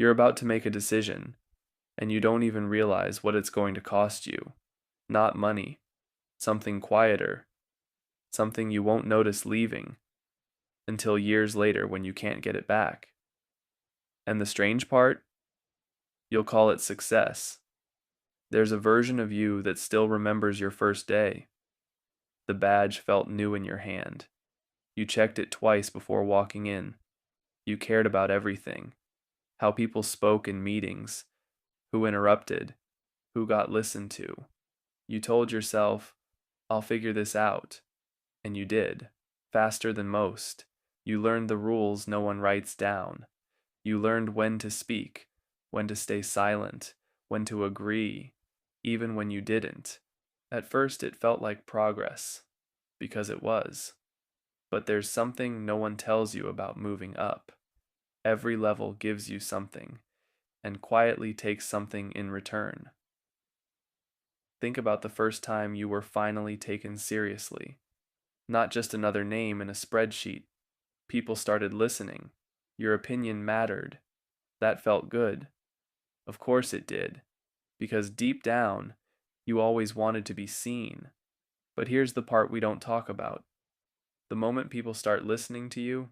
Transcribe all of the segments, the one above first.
You're about to make a decision, and you don't even realize what it's going to cost you. Not money, something quieter, something you won't notice leaving until years later when you can't get it back. And the strange part? You'll call it success. There's a version of you that still remembers your first day. The badge felt new in your hand. You checked it twice before walking in. You cared about everything: how people spoke in meetings, who interrupted, who got listened to. You told yourself, I'll figure this out. And you did, faster than most. You learned the rules no one writes down. You learned when to speak, when to stay silent, when to agree, even when you didn't. At first, it felt like progress, because it was. But there's something no one tells you about moving up. Every level gives you something, and quietly takes something in return. Think about the first time you were finally taken seriously. Not just another name in a spreadsheet. People started listening. Your opinion mattered. That felt good. Of course it did, because deep down, you always wanted to be seen. But here's the part we don't talk about. The moment people start listening to you,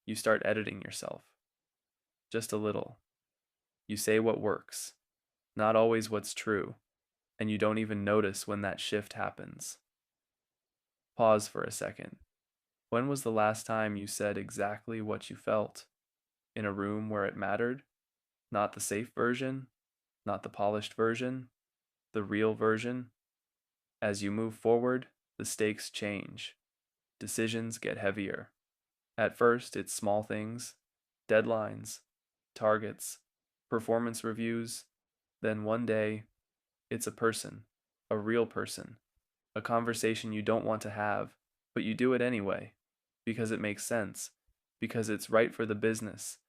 you start editing yourself. Just a little. You say what works, not always what's true, and you don't even notice when that shift happens. Pause for a second. When was the last time you said exactly what you felt? In a room where it mattered? Not the safe version, not the polished version, the real version. As you move forward, the stakes change. Decisions get heavier. At first, it's small things: deadlines, targets, performance reviews. Then one day, it's a person, a real person, a conversation you don't want to have, but you do it anyway, because it makes sense, because it's right for the business.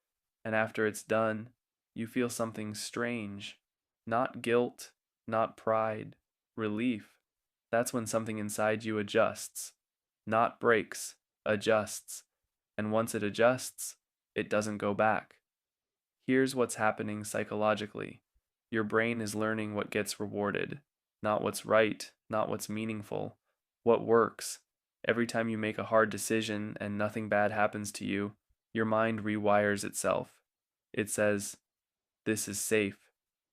And after it's done, you feel something strange. Not guilt, not pride, relief. That's when something inside you adjusts. Not breaks, adjusts. And once it adjusts, it doesn't go back. Here's what's happening psychologically. Your brain is learning what gets rewarded, not what's right, not what's meaningful, what works. Every time you make a hard decision and nothing bad happens to you, your mind rewires itself. It says, this is safe,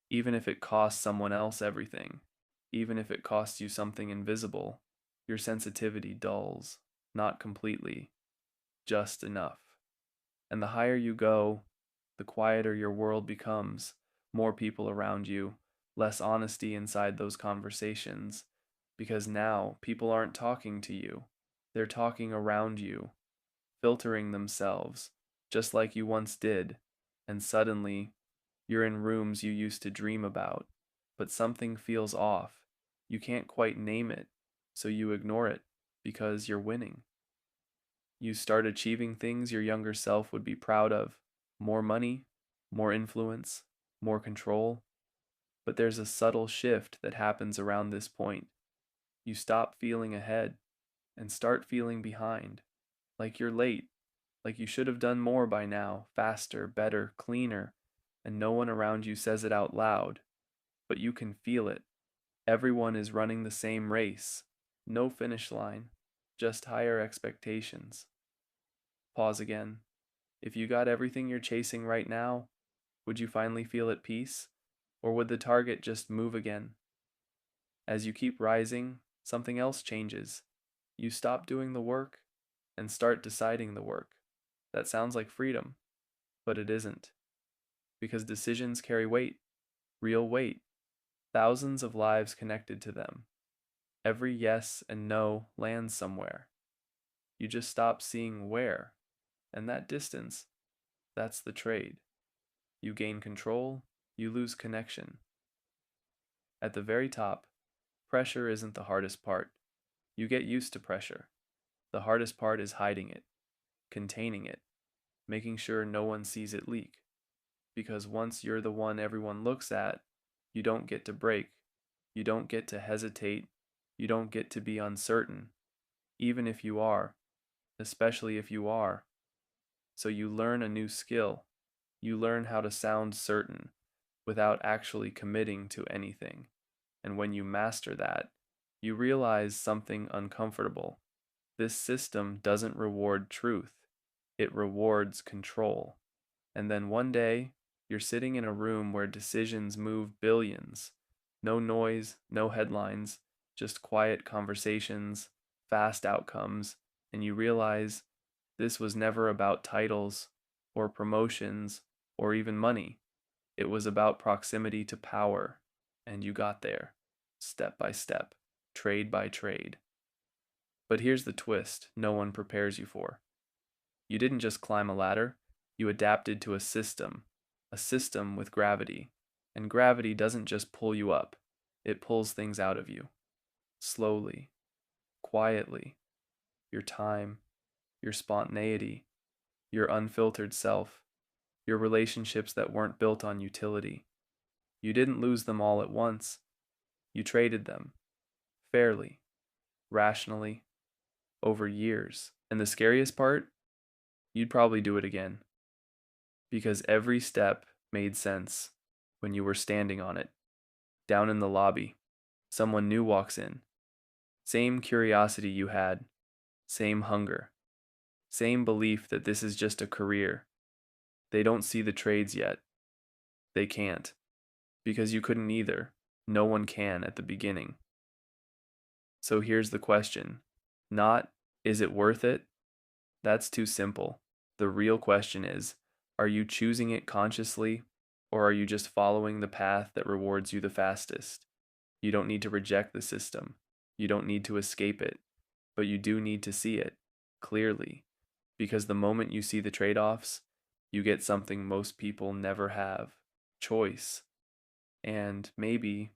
even if it costs someone else everything, even if it costs you something invisible. Your sensitivity dulls, not completely, just enough. And the higher you go, the quieter your world becomes, more people around you, less honesty inside those conversations, because now people aren't talking to you, they're talking around you, filtering themselves, just like you once did, and suddenly, you're in rooms you used to dream about, but something feels off. You can't quite name it, so you ignore it, because you're winning. You start achieving things your younger self would be proud of: more money, more influence, more control. But there's a subtle shift that happens around this point. You stop feeling ahead and start feeling behind, like you're late, like you should have done more by now, faster, better, cleaner, and no one around you says it out loud, but you can feel it. Everyone is running the same race. No finish line, just higher expectations. Pause again. If you got everything you're chasing right now, would you finally feel at peace? Or would the target just move again? As you keep rising, something else changes. You stop doing the work and start deciding the work. That sounds like freedom, but it isn't. Because decisions carry weight, real weight, thousands of lives connected to them. Every yes and no lands somewhere. You just stop seeing where, and that distance, that's the trade. You gain control, you lose connection. At the very top, pressure isn't the hardest part. You get used to pressure. The hardest part is hiding it, containing it, making sure no one sees it leak. Because once you're the one everyone looks at, you don't get to break. You don't get to hesitate. You don't get to be uncertain, even if you are, especially if you are. So you learn a new skill. You learn how to sound certain without actually committing to anything. And when you master that, you realize something uncomfortable. This system doesn't reward truth, it rewards control. And then one day, you're sitting in a room where decisions move billions. No noise, no headlines, just quiet conversations, fast outcomes, and you realize this was never about titles or promotions or even money. It was about proximity to power, and you got there, step by step, trade by trade. But here's the twist no one prepares you for. You didn't just climb a ladder, you adapted to a system with gravity. And gravity doesn't just pull you up, it pulls things out of you. Slowly, quietly, your time, your spontaneity, your unfiltered self, your relationships that weren't built on utility. You didn't lose them all at once, you traded them, fairly, rationally, over years. And the scariest part, you'd probably do it again. Because every step made sense when you were standing on it. Down in the lobby, someone new walks in. Same curiosity you had, same hunger, same belief that this is just a career. They don't see the trades yet. They can't. Because you couldn't either. No one can at the beginning. So here's the question. Not, is it worth it? That's too simple. The real question is, are you choosing it consciously, or are you just following the path that rewards you the fastest? You don't need to reject the system. You don't need to escape it. But you do need to see it clearly. Because the moment you see the trade-offs, you get something most people never have: choice. And maybe,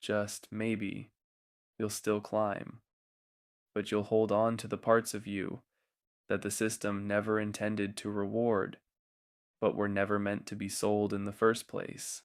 just maybe, you'll still climb. But you'll hold on to the parts of you that the system never intended to reward, but were never meant to be sold in the first place.